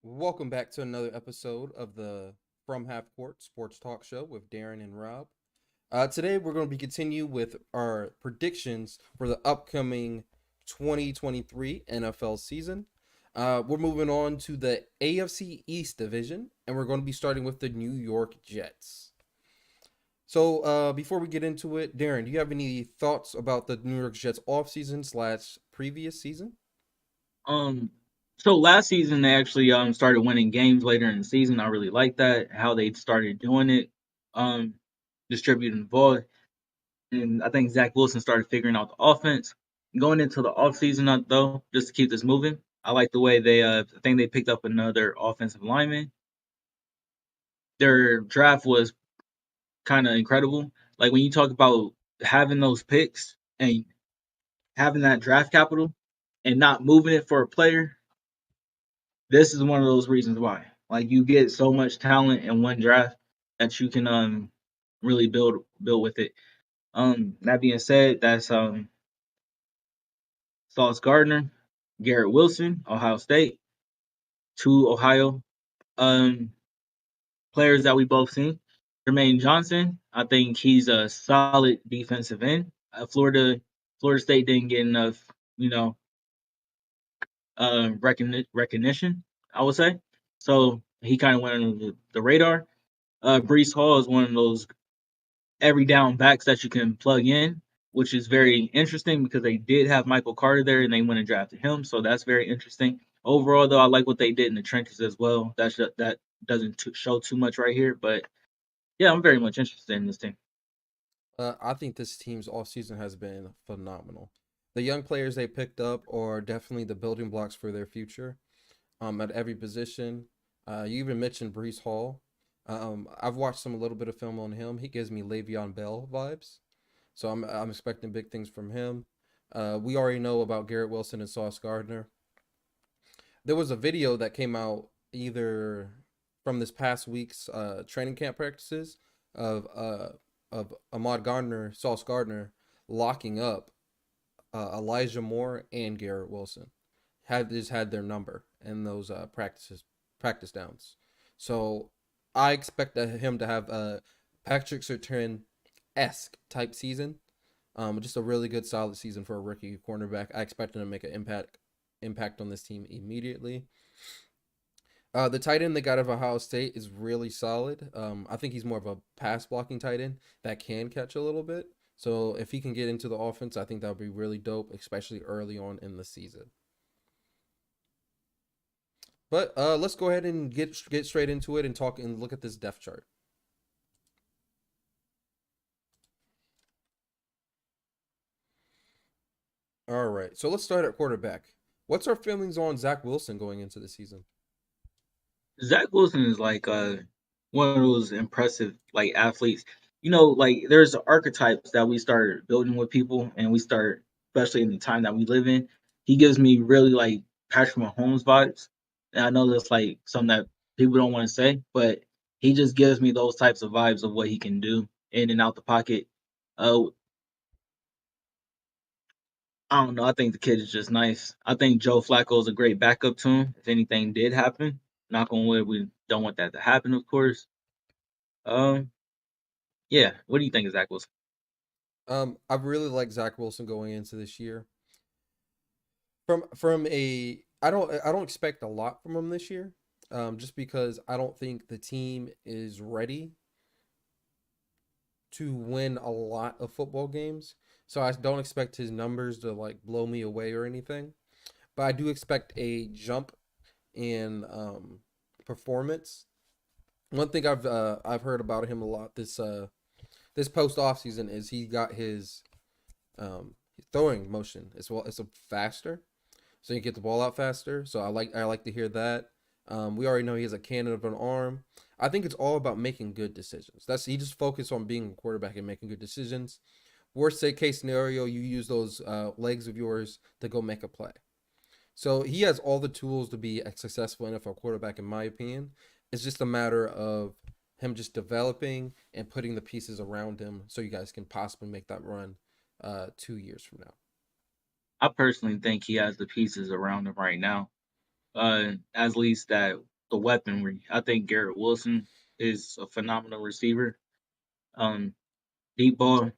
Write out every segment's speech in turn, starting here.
Welcome back to another episode of the From Half Court Sports Talk Show with Darren and Rob. Today we're going to be continue with our predictions for the upcoming 2023 NFL season. We're moving on to the AFC East division, and we're going to be starting with the New York Jets. So before we get into it, Darren, do you have any thoughts about the New York Jets offseason slash previous season? Um, so last season they actually started winning games later in the season. I really like that how they started doing it, um, distributing the ball, and I think Zach Wilson started figuring out the offense. Going into the offseason though, just to keep this moving, I like the way I think they picked up another offensive lineman. Their draft was kind of incredible. Like when you talk about having those picks and having that draft capital and not moving it for a player, this is one of those reasons why. Like you get so much talent in one draft that you can really build with it. That being said, that's Sauce Gardner, Garrett Wilson, Ohio State, two Ohio um players that we both seen. Jermaine Johnson, I think he's a solid defensive end. Florida State didn't get enough, you know, recognition. I would say so. He kind of went under the radar. Brees Hall is one of those every down backs that you can plug in, which is very interesting because they did have Michael Carter there and they went and drafted him. So that's very interesting. Overall, though, I like what they did in the trenches as well. That doesn't show too much right here, but yeah, I'm very much interested in this team. I think this team's all season has been phenomenal. The young players they picked up are definitely the building blocks for their future. At every position. You even mentioned Brees Hall. I've watched some a little bit of film on him. He gives me Le'Veon Bell vibes, so I'm expecting big things from him. We already know about Garrett Wilson and Sauce Gardner. There was a video that came out either from this past week's training camp practices of Ahmad Gardner, Sauce Gardner locking up Elijah Moore and Garrett Wilson. Had their number in those practice downs. So I expect him to have a Patrick Surtain esque type season. Just a really good solid season for a rookie cornerback. I expect him to make an impact on this team immediately. The tight end they got of Ohio State is really solid. I think he's more of a pass blocking tight end that can catch a little bit. So if he can get into the offense, I think that would be really dope, especially early on in the season. But let's go ahead and get straight into it and talk and look at this depth chart. All right, so let's start at quarterback. What's our feelings on Zach Wilson going into the season? Zach Wilson is like one of those impressive like athletes. Like there's archetypes that we start building with people, and we start, especially in the time that we live in. He gives me really like Patrick Mahomes vibes, and I know that's like something that people don't want to say, but he just gives me those types of vibes of what he can do in and out the pocket. Uh, I don't know. I think the kid is just nice. I think Joe Flacco is a great backup to him. If anything did happen, knock on wood, we don't want that to happen, of course. Um, yeah. What do you think of Zach Wilson? I really like Zach Wilson going into this year. From a I don't expect a lot from him this year. Just because I don't think the team is ready to win a lot of football games. So I don't expect his numbers to like blow me away or anything. But I do expect a jump in performance. One thing I've heard about him a lot this post off season is he got his throwing motion as well. It's a faster, so you get the ball out faster. So I like to hear that. We already know he has a cannon of an arm. I think it's all about making good decisions. That's he just focused on being a quarterback and making good decisions. Worst case scenario, you use those legs of yours to go make a play. So he has all the tools to be a successful NFL quarterback, in my opinion. It's just a matter of him just developing and putting the pieces around him so you guys can possibly make that run 2 years from now. I personally think he has the pieces around him right now. At least that the weaponry. I think Garrett Wilson is a phenomenal receiver. Um, Deep ball,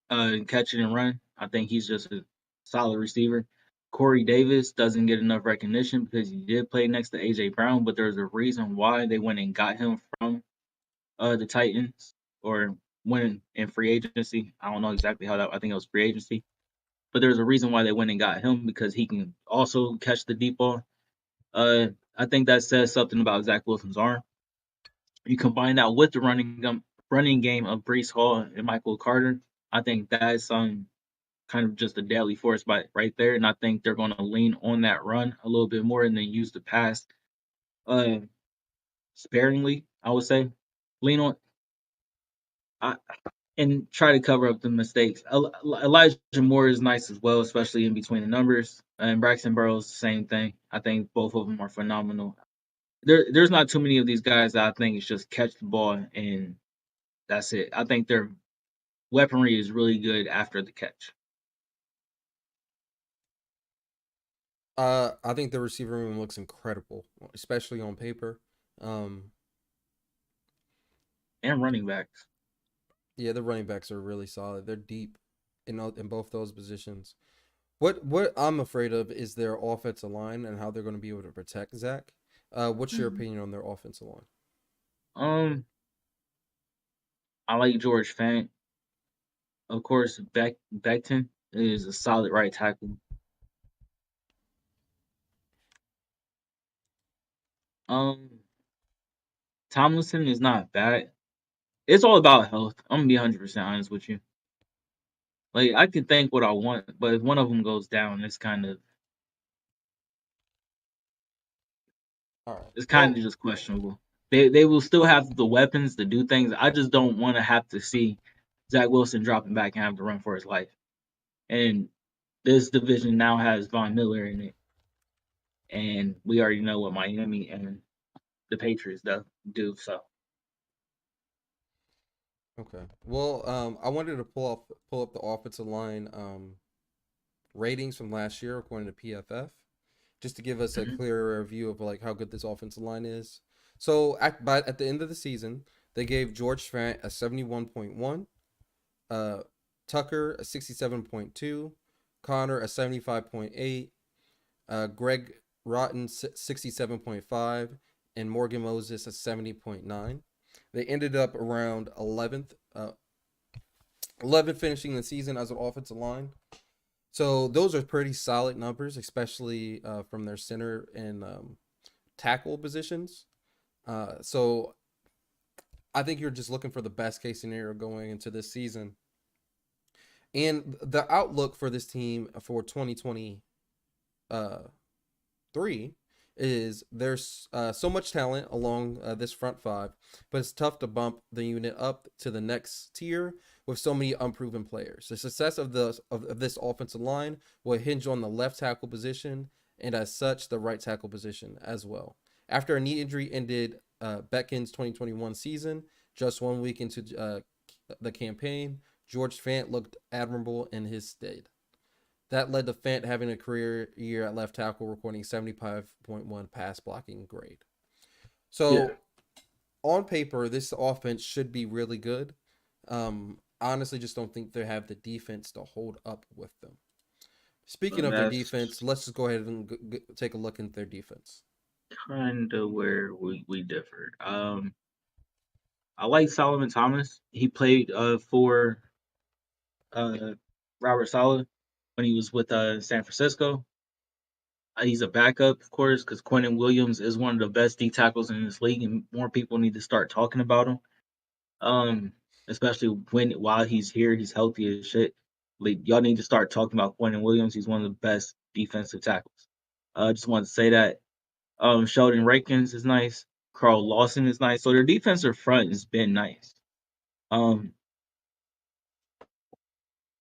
catch it and run. I think he's just a solid receiver. Corey Davis doesn't get enough recognition because he did play next to AJ Brown, but there's a reason why they went and got him from the Titans or went in free agency. I don't know exactly how that. I think it was free agency, but there's a reason why they went and got him because he can also catch the deep ball. Uh, I think that says something about Zach Wilson's arm. You combine that with the running game of Brees Hall and Michael Carter. I think that's kind of just a deadly force right there, and I think they're going to lean on that run a little bit more and then use the pass uh, sparingly. I would say lean on I, and try to cover up the mistakes. Elijah Moore is nice as well, especially in between the numbers. And Braxton Burrows, same thing. I think both of them are phenomenal. There's not too many of these guys that I think is just catch the ball and that's it. I think their weaponry is really good after the catch. I think the receiver room looks incredible, especially on paper. Um, And running backs. yeah, the running backs are really solid. They're deep in both those positions. What I'm afraid of is their offensive line and how they're going to be able to protect Zach. What's your Mhm. opinion on their offensive line? Um, I like George Fant. Of course, Beckton is a solid right tackle. Um, Tomlinson is not bad. It's all about health. I'm gonna be 100% honest with you. Like I can think what I want, but if one of them goes down, All right. it's kind Well, of just questionable. They will still have the weapons to do things. I just don't want to have to see Zach Wilson dropping back and have to run for his life. And this division now has Von Miller in it, and we already know what Miami and the Patriots do. So okay. Well, I wanted to pull up the offensive line ratings from last year according to PFF, just to give us a mhm. clearer view of like how good this offensive line is. At the end of the season, they gave George Fant a 71.1, uh, Tucker a 67.2, Connor a 75.8, Greg Rotten 67.5, and Morgan Moses a 70.9. They ended up around 11th, 11 finishing the season as an offensive line. So those are pretty solid numbers, especially from their center and tackle positions. So I think you're just looking for the best case scenario going into this season. And the outlook for this team for 2023 is there's so much talent along this front five, but it's tough to bump the unit up to the next tier with so many unproven players. The success of this offensive line will hinge on the left tackle position and as such the right tackle position as well. After a knee injury ended Beckin's 2021 season, just 1 week into the campaign, George Fant looked admirable in his stead. That led to Fant having a career year at left tackle, recording 75.1 pass blocking grade. Yeah, So on paper, this offense should be really good. I honestly just don't think they have the defense to hold up with them. Speaking and of their that's defense, let's just go ahead and take a look at their defense. kind of where we differed. I like Solomon Thomas. He played for uh Robert Saleh when he was with San Francisco. He's a backup, of course, because Quentin Williams is one of the best D tackles in this league, and more people need to start talking about him. Um, Especially while he's here, he's healthy as shit. Like y'all need to start talking about Quentin Williams. He's one of the best defensive tackles. I just wanted to say that. Sheldon Rankins is nice. Carl Lawson is nice. So their defensive front has been nice. Um,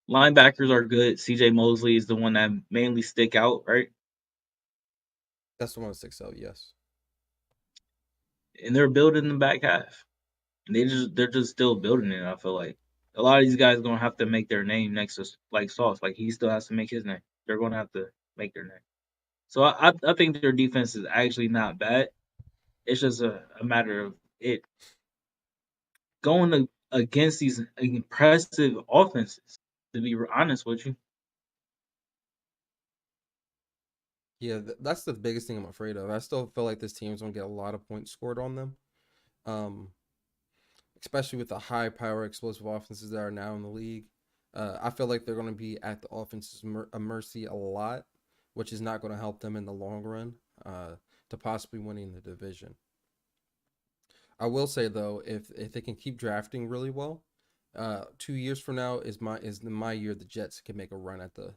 Linebackers are good. CJ Mosley is the one that mainly stick out, right? That's the one that sticks out. Yes. And they're building the back half. They're just still building it. I feel like a lot of these guys are gonna have to make their name next to like Sauce. Like he still has to make his name. They're gonna have to make their name. So I think their defense is actually not bad. It's just a matter of it going against these impressive offenses. To be honest with you, Yeah, that's the biggest thing I'm afraid of. I still feel like this team's gonna get a lot of points scored on them, um, especially with the high power explosive offenses that are now in the league. I feel like they're gonna be at the offense's mercy a lot, which is not gonna help them in the long run to possibly winning the division. I will say though, if they can keep drafting really well, 2 years from now is my year. The Jets can make a run at the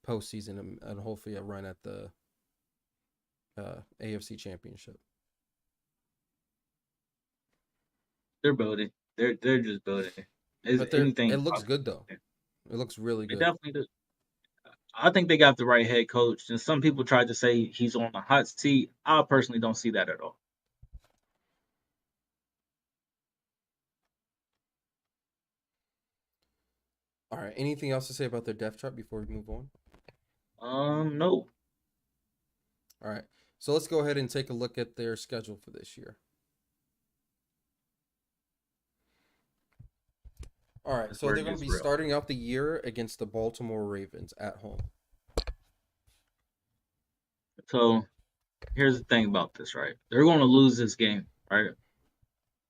postseason and hopefully a run at the AFC Championship. they're building. They're just building. Is But it anything looks possible? good though. It looks really They good. definitely do. I think they got the right head coach. And some people tried to say he's on the hot seat. I personally don't see that at all. All right. Anything else to say about their depth chart before we move on? No. All right. So let's go ahead and take a look at their schedule for this year. All right. That's So where they're it going to gets be real. starting out the year against the Baltimore Ravens at home. So here's the thing about this, right? They're going to lose this game, right?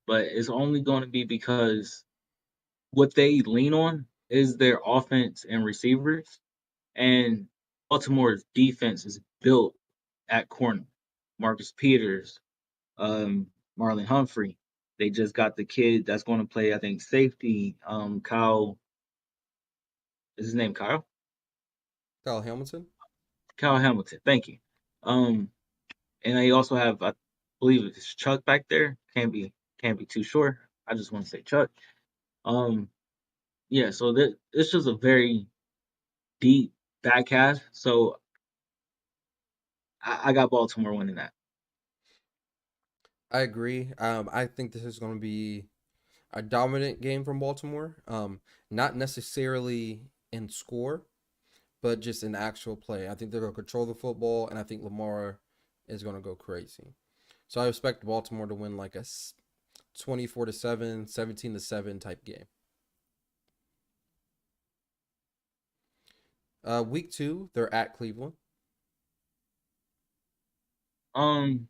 But it's only going to be because what they lean on is their offense and receivers, and Baltimore's defense is built at corner. Marcus Peters, Marlon Humphrey. They just got the kid that's going to play, I think, safety. Kyle is his name Kyle? Kyle Hamilton. Kyle Hamilton. Thank you. Um, and they also have, I believe it's Chuck back there. Can't be too sure. I just want to say Chuck. Um, yeah. So it's just a very deep back half. So I got Baltimore winning that. I agree. I think this is going to be a dominant game from Baltimore. Not necessarily in score, but just in actual play. I think they're going to control the football, and I think Lamar is going to go crazy. So I expect Baltimore to win like a 24-7, 17-7 type game. Week 2, they're at Cleveland. Um,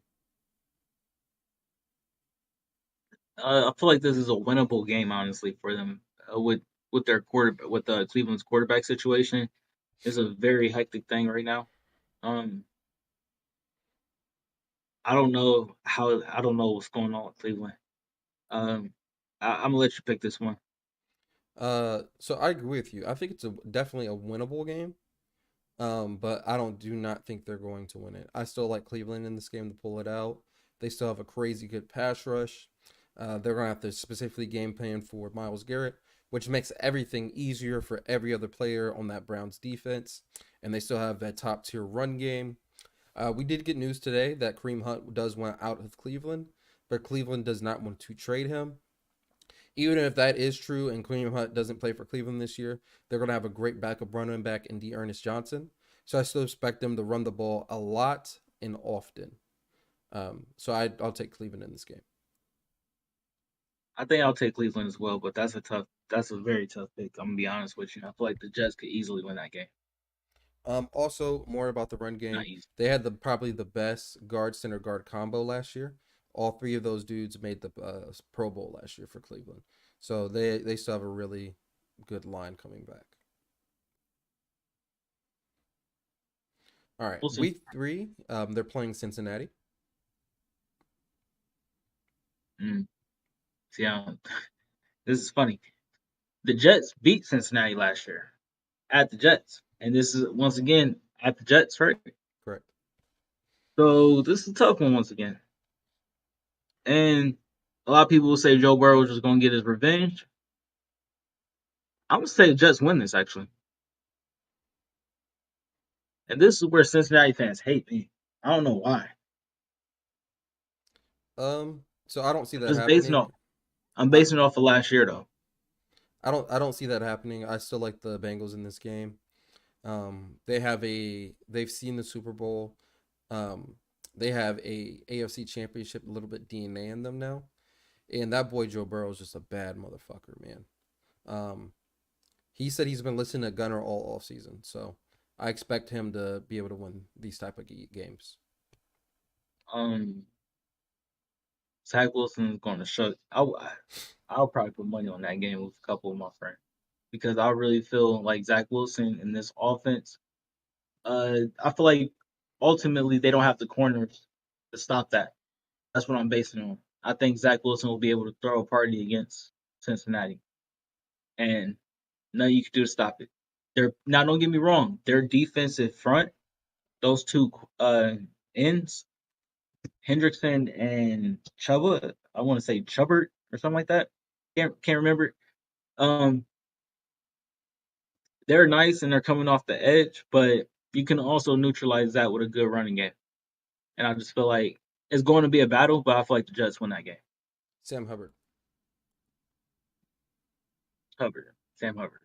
I feel like this is a winnable game, honestly, for them. With their quarter with Cleveland's quarterback situation, it's a very hectic thing right now. Um, I don't know what's going on with Cleveland. Um, I'm gonna let you pick this one. So I agree with you. I think it's definitely a winnable game. But I do not think they're going to win it. I still like Cleveland in this game to pull it out. They still have a crazy good pass rush. They're gonna have to specifically game plan for Miles Garrett, which makes everything easier for every other player on that Browns defense. And they still have that top tier run game. We did get news today that Kareem Hunt does want out of Cleveland, but Cleveland does not want to trade him. Even if that is true and Kareem Hunt doesn't play for Cleveland this year, they're going to have a great backup running back in Ernest Johnson. So I still expect them to run the ball a lot and often. I'll take Cleveland in this game. I think I'll take Cleveland as well, but that's a very tough pick. I'm gonna be honest with you. I feel like the Jets could easily win that game. Also, more about the run Not game. easy. They had probably the best guard center guard combo last year. All three of those dudes made the Pro Bowl last year for Cleveland. So they still have a really good line coming back. All right, We'll see. week 3, they're playing Cincinnati. Mm. See, this is funny. The Jets beat Cincinnati last year at the Jets, and this is once again at the Jets, right? Correct. So this is a tough one once again. And a lot of people will say Joe Burrow is just going to get his revenge. I'm going to say the Jets win this, actually. And this is where Cincinnati fans hate me. I don't know why. So I don't see I'm that just basing happening. off. I'm I, basing it off of last year, though. I don't see that happening. I still like the Bengals in this game. They've seen the Super Bowl. Um, They have a AFC Championship a little bit DNA in them now, and that boy Joe Burrow is just a bad motherfucker, man. Um, he said he's been listening to Gunner all off season, so I expect him to be able to win these type of games. Um, Zach Wilson is going to show. I'll probably put money on that game with a couple of my friends because I really feel like Zach Wilson in this offense. I feel like ultimately they don't have the corners to stop that. That's what I'm basing it on. I think Zach Wilson will be able to throw a party against Cincinnati, and nothing you can do to stop it. They're now. Don't get me wrong. Their defensive front, those two ends, Hendrickson and Chuba. I want to say Chubbert or something like that. Can't remember. Um, they're nice and they're coming off the edge, but you can also neutralize that with a good running game. And I just feel like it's going to be a battle, but I feel like the Jets win that game. Sam Hubbard. Hubbard, Sam Hubbard.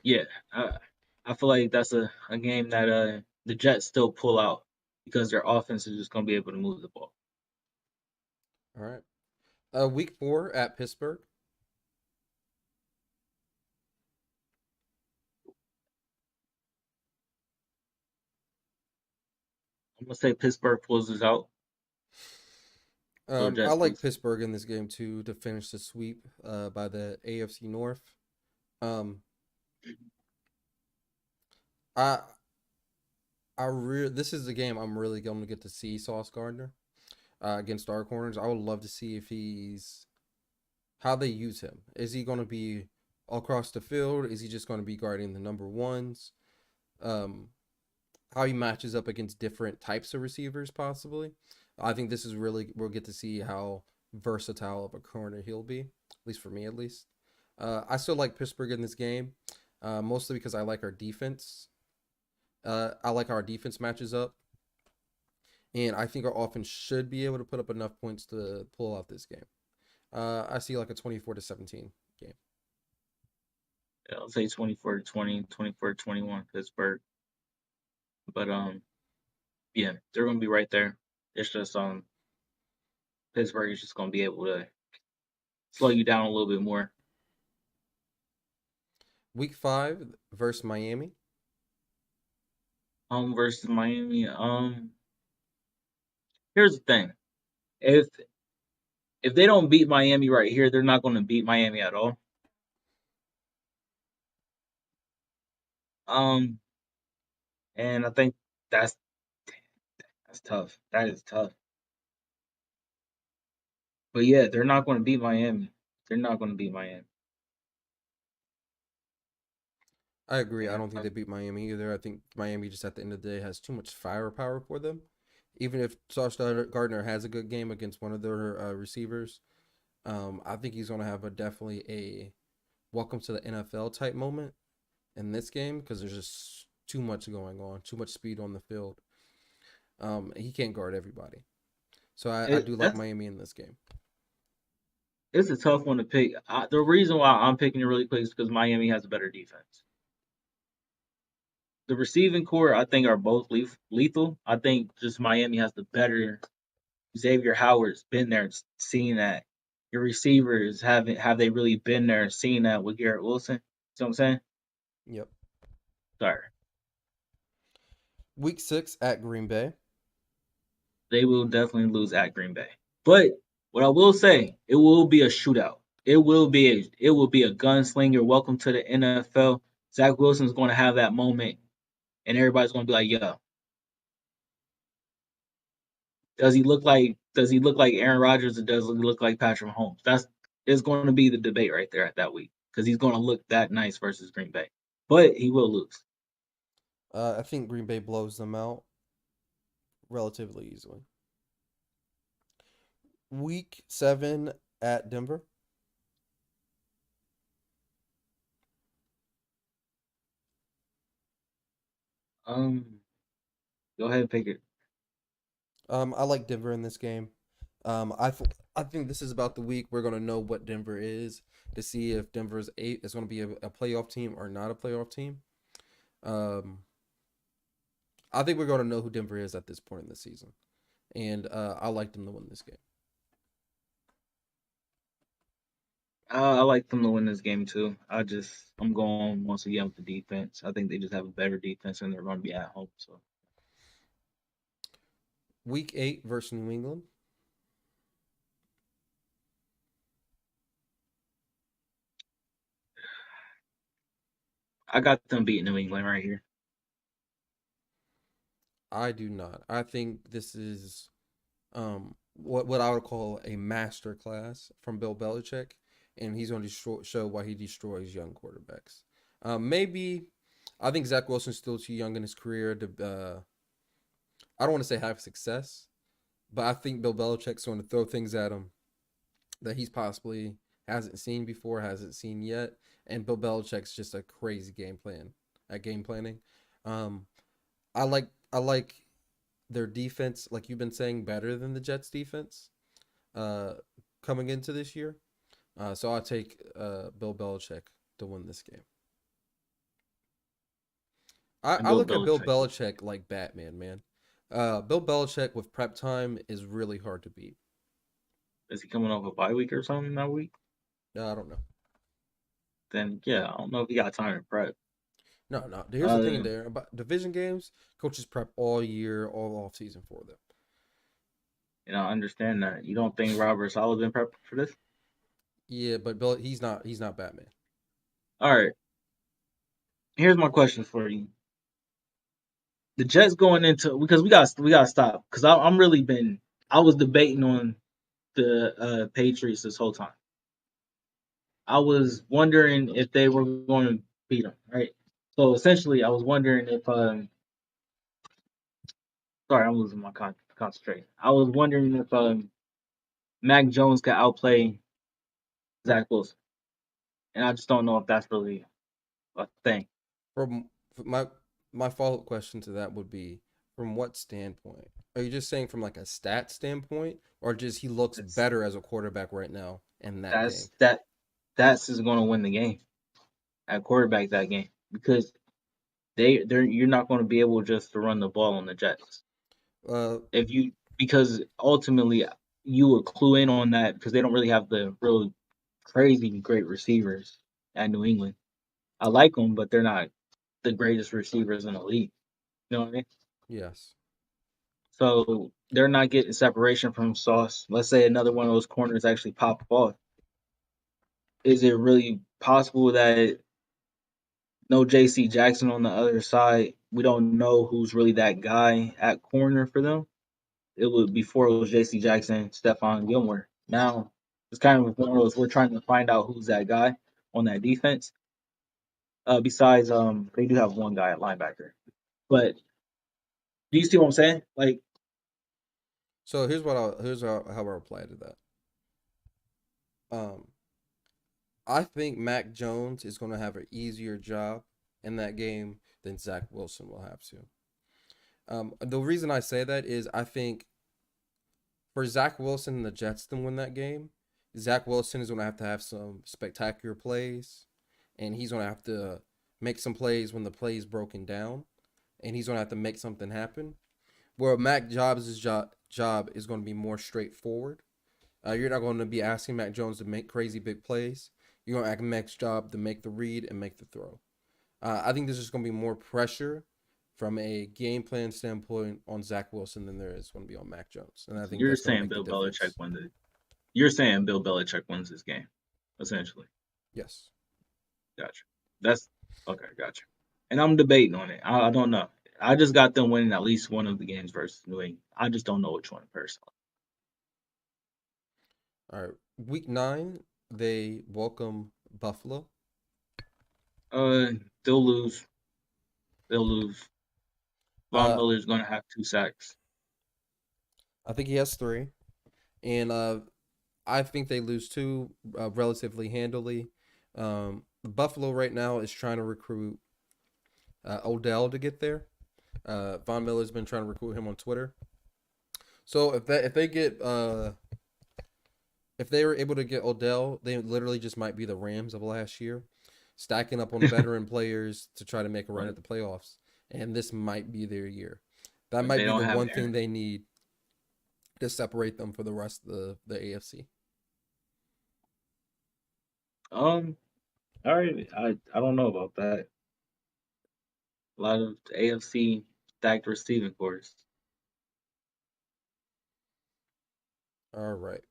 Yeah, I feel like that's a game that the Jets still pull out because their offense is just going to be able to move the ball. All right. Week 4 at Pittsburgh. I'm gonna say Pittsburgh pulls this out, so the I Jets like lose. Pittsburgh in this game too to finish the sweep by the AFC North. Um, I this is the game I'm really going to get to see Sauce Gardner against our corners. I would love to see if he's how they use him. Is he going to be across the field? Is he just going to be guarding the number ones? Um, how he matches up against different types of receivers, possibly. I think this is really we'll get to see how versatile of a corner he'll be, at least for me, at least. I still like Pittsburgh in this game, mostly because I like our defense. I like how our defense matches up, and I think our offense should be able to put up enough points to pull out this game. I see like a 24-17 game. Yeah, I'll say 24-20, 24-21 Pittsburgh. But yeah, they're gonna be right there. It's just Pittsburgh is just gonna be able to slow you down a little bit more. Week 5 versus Miami. Versus Miami. Here's the thing: if if they don't beat Miami right here, they're not going to beat Miami at all. Um, and I think that's that's tough. That is tough. But yeah, they're not going to beat Miami. They're not going to beat Miami. I agree. I And don't think they beat Miami either. I think Miami just at the end of the day has too much firepower for them. Even if Sauce Gardner has a good game against one of their receivers, I think he's going to have a definitely a welcome to the NFL type moment in this game because there's just too much going on, too much speed on the field. He can't guard everybody. So I do like that's Miami in this game. it's a tough one to pick. The reason why I'm picking it really quick is because Miami has a better defense. The receiving core, I think, are both lethal. I think just Miami has the better. Xavier Howard's been there, seeing that. Your receivers haven't have they really been there, seeing that with Garrett Wilson? See what I'm saying? Yep. Sorry, Week 6 at Green Bay. they will definitely lose at Green Bay. But what I will say, it will be a shootout. It will be a gunslinger. Welcome to the NFL. Zach Wilson's going to have that moment, and everybody's going to be like, "Yo, does he look like Aaron Rodgers or does he look like Patrick Mahomes?" That's it's going to be the debate right there at that week because he's going to look that nice versus Green Bay, but he will lose. I think Green Bay blows them out relatively easily. Week 7 at Denver. Um, Go ahead and pick it. I like Denver in this game. I think this is about the week we're gonna know what Denver is to see if Denver's is gonna be a playoff team or not a playoff team. Um, I think we're gonna know who Denver is at this point in the season. and I like them to win this game. I like them to win this game too. I'm going once again with the defense. I think they just have a better defense and they're going to be at home. So Week 8 versus New England. I got them beating New England right here. I do not. I think this is what I would call a master class from Bill Belichick, and he's going to show why he destroys young quarterbacks. Maybe I think Zach Wilson's still too young in his career to. I don't want to say have success, but I think Bill Belichick's going to throw things at him that he's possibly hasn't seen before, hasn't seen yet, and Bill Belichick's just a crazy game plan at game planning. Um, I like their defense, like you've been saying, better than the Jets defense uh, coming into this year. So I'll take Bill Belichick to win this game. I, And I Bill look at Bill Belichick. Belichick like Batman, man. Bill Belichick with prep time is really hard to beat. Is he coming off a bye week or something that week? I don't know. Then yeah, I don't know if he got time to prep. No, no. Here's the thing Uh, there about division games. Coaches prep all year, all off season for them. I understand that. You don't think Robert Sala's been prepping for this? Yeah, but Bill, he's not. He's not Batman. All right. Here's my question for you. The Jets going into because we got to stop because I'm really been I was debating on the Patriots this whole time. I was wondering if they were going to beat them, right? So essentially, I was wondering if sorry, I'm losing my concentration. I was wondering if Mac Jones could outplay Zach Wilson, and I just don't know if that's really a thing. From my follow up question to that would be, from what standpoint? Are you just saying from like a stat standpoint, or just he looks It's better as a quarterback right now in that game? that's that that's is going to win the game at quarterback that game because they're you're not going to be able just to run the ball on the Jets. Uh, If you because ultimately you would clue in on that because they don't really have the real crazy great receivers at New England. I like them, but they're not the greatest receivers in the league. You know what I mean? yes. So they're not getting separation from Sauce. Let's say another one of those corners actually pop off. Is it really possible that no JC Jackson on the other side? We don't know who's really that guy at corner for them. It was before it was J.C. Jackson, Stephon Gilmore. Now it's kind of one of those we're trying to find out who's that guy on that defense. Besides, they do have one guy at linebacker. But do you see what I'm saying? Like So here's how I reply to that. Um, I think Mac Jones is going to have an easier job in that game than Zach Wilson will have to. The reason I say that is I think for Zach Wilson and the Jets to win that game, Zach Wilson is going to have some spectacular plays, and he's going to have to make some plays when the play is broken down, and he's going to have to make something happen. Where Mac Jobs' job is going to be more straightforward. You're not going to be asking Mac Jones to make crazy big plays. You're going to ask Mac's job to make the read and make the throw. I think there's just going to be more pressure from a game plan standpoint on Zach Wilson than there is going to be on Mac Jones, and I think you're that's going to saying make the Bill Belichick difference. wins it. You're saying Bill Belichick wins this game, essentially. Yes. Gotcha. That's okay, gotcha. And I'm debating on it. I don't know. I just got them winning at least one of the games versus New England. I just don't know which one personally. All right. Week 9, they welcome Buffalo. Uh they'll lose. They'll lose. Von Uh, Miller's gonna have 2 sacks. I think he has 3, and I think they lose 2 relatively handily. Buffalo right now is trying to recruit Odell to get there. Von Miller's been trying to recruit him on Twitter. So if they were able to get Odell, they literally just might be the Rams of last year, stacking up on veteran players to try to make a run But at the playoffs. And this might be their year. That but might they be don't the have one thing they need. to separate them for the rest of the AFC. All right. I don't know about that. A lot of AFC stacked receiving course. All right.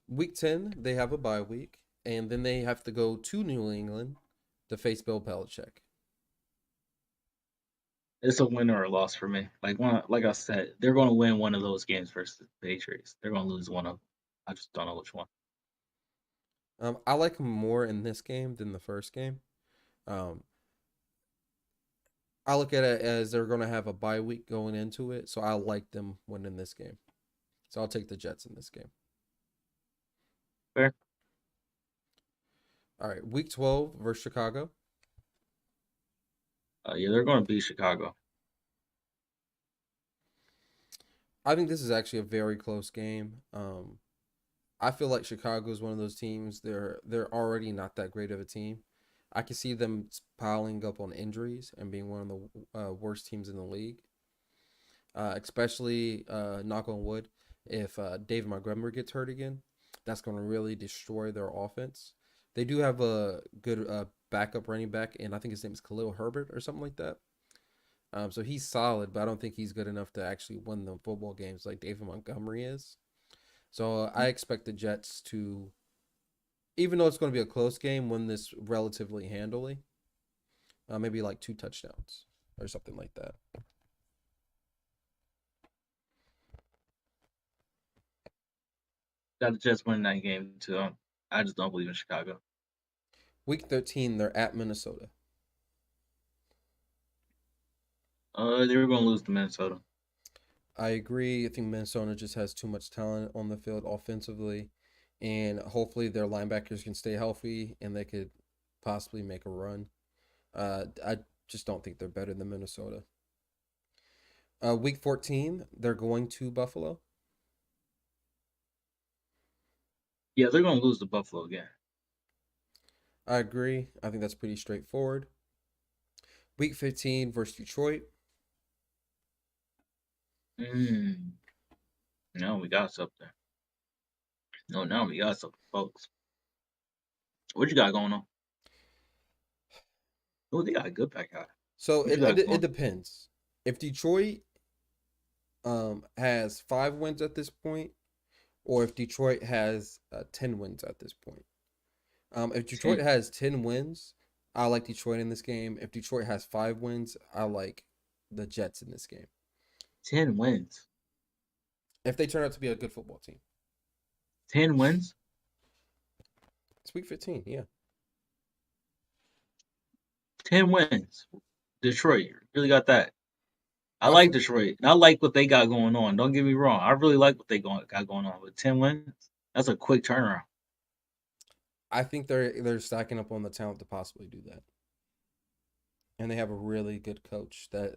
Week 10, they have a bye week, and then they have to go to New England to face Bill Belichick. It's a win or a loss for me. Like I said, they're going to win one of those games versus the Patriots. They're going to lose one of them. I just don't know which one. I like them more in this game than the first game. Um, I look at it as they're going to have a bye week going into it, so I like them winning this game. So I'll take the Jets in this game. Fair. All right, Week 12 versus Chicago. Yeah, they're going to beat Chicago. I think this is actually a very close game. I feel like Chicago is one of those teams. They're already not that great of a team. I can see them piling up on injuries and being one of the worst teams in the league. Especially knock on wood, if David Montgomery gets hurt again, that's going to really destroy their offense. They do have a good backup running back, and I think his name is Khalil Herbert or something like that. So he's solid, but I don't think he's good enough to actually win the football games like David Montgomery is. So I expect the Jets to, even though it's going to be a close game, win this relatively handily. Maybe like 2 touchdowns or something like that. Got the Jets winning that game too. I just don't believe in Chicago. Week 13, they're at Minnesota. They were going to lose to Minnesota. I agree. I think Minnesota just has too much talent on the field offensively, and hopefully their linebackers can stay healthy and they could possibly make a run. I just don't think they're better than Minnesota. Week 14, they're going to Buffalo. Yeah, they're going to lose to Buffalo again. I agree. I think that's pretty straightforward. Week 15 versus Detroit. No, we got something. No, now we got something, folks. What you got going on? Oh, they got a good back out. So What you it got it going? depends. If Detroit has 5 wins at this point, or if Detroit has 10 wins at this point. If Detroit 10, has 10 wins, I like Detroit in this game. If Detroit has 5 wins, I like the Jets in this game. 10 wins. If they turn out to be a good football team, 10 wins? it's week 15. Yeah, 10 wins. Detroit really got that. I I like feel, Detroit. And I like what they got going on. Don't get me wrong. I really like what got going on. But 10 wins, that's a quick turnaround. I think they're stacking up on the talent to possibly do that, and they have a really good coach that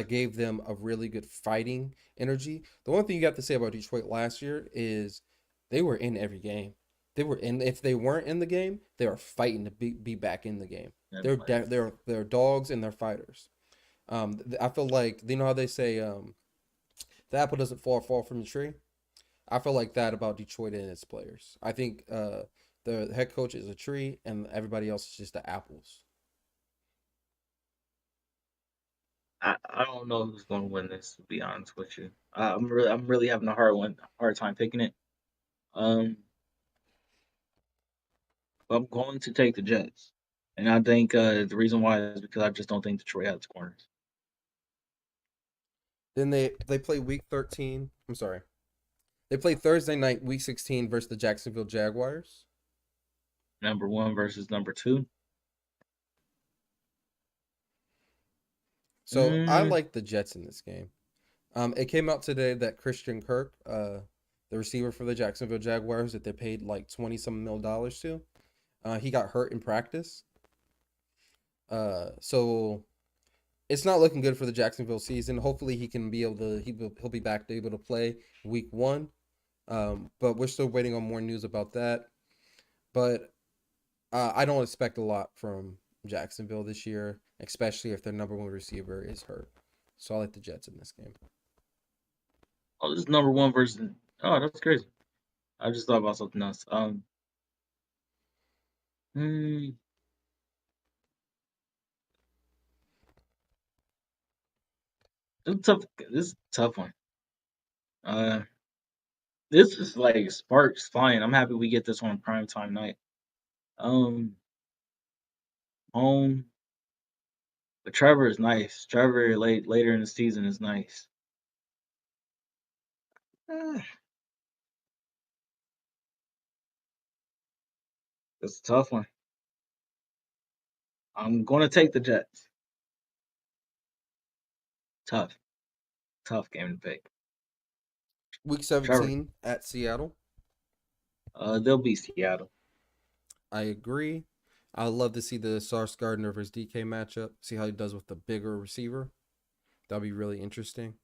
gave them a really good fighting energy. The one thing you have to say about Detroit last year is they were in every game. They were in. If they weren't in the game, they were fighting to be back in the game. And like, They're dogs and they're fighters. I feel like you know how they say the apple doesn't fall from the tree. I feel like that about Detroit and its players. I think the head coach is a tree and everybody else is just the apples. I don't know who's going to win this, to be honest with you. I'm really having a hard time picking it. Um, but I'm going to take the Jets. And I think the reason why is because I just don't think Detroit has corners. Then they play week 13. I'm sorry. They play Thursday night, week 16 versus the Jacksonville Jaguars. Number one versus number two. So I Mm, like the Jets in this game. It came out today that Christian Kirk, the receiver for the Jacksonville Jaguars, that they paid like 20 some mil to, he got hurt in practice. So it's not looking good for the Jacksonville season. Hopefully he can be able to he'll be back to able to play week 1. But we're still waiting on more news about that. But I don't expect a lot from Jacksonville this year, especially if their number one receiver is hurt. So I like the Jets in this game. Oh, this is number one versus. Oh, that's crazy. I just thought about something else. Hmm, this is tough. This is a tough one. Uh, this is like sparks flying. I'm happy we get this on prime time night. Um, home, but Trevor is nice. Trevor later in the season is nice. Eh, it's a tough one. I'm gonna take the Jets. Tough, tough game to pick. Week Trevor. 17 at Seattle. They'll beat Seattle. I agree. I love to see the Sauce Gardner versus DK matchup. See how he does with the bigger receiver. That'll be really interesting.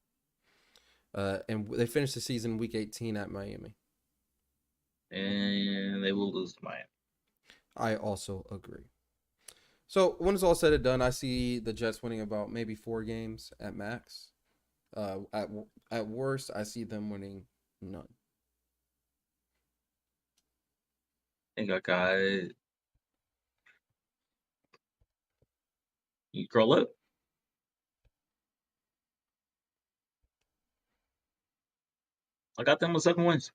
And they finished the season week 18 at Miami. And they will lose to Miami. I also agree. So when it's all said and done, I see the Jets winning about maybe 4 games at max. At worst, I see them winning none. I think I got you. Scroll up. I got them with 7 wins.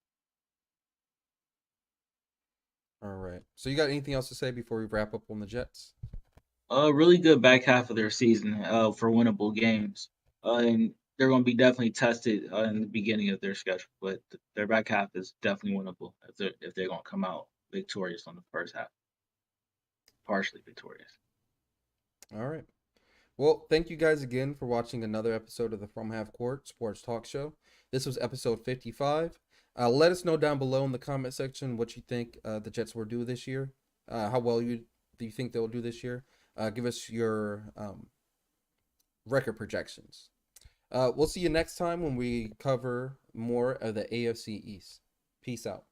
All right. So you got anything else to say before we wrap up on the Jets? Really good back half of their season. For winnable games. And they're going to be definitely tested in the beginning of their schedule, but their back half is definitely winnable if they're going to come out victorious on the first half, partially victorious. All right. Well, thank you guys again for watching another episode of the From Half Court Sports Talk Show. This was episode 55. Let us know down below in the comment section what you think the Jets will do this year. How well do you think they'll do this year? Give us your record projections. We'll see you next time when we cover more of the AFC East. Peace out.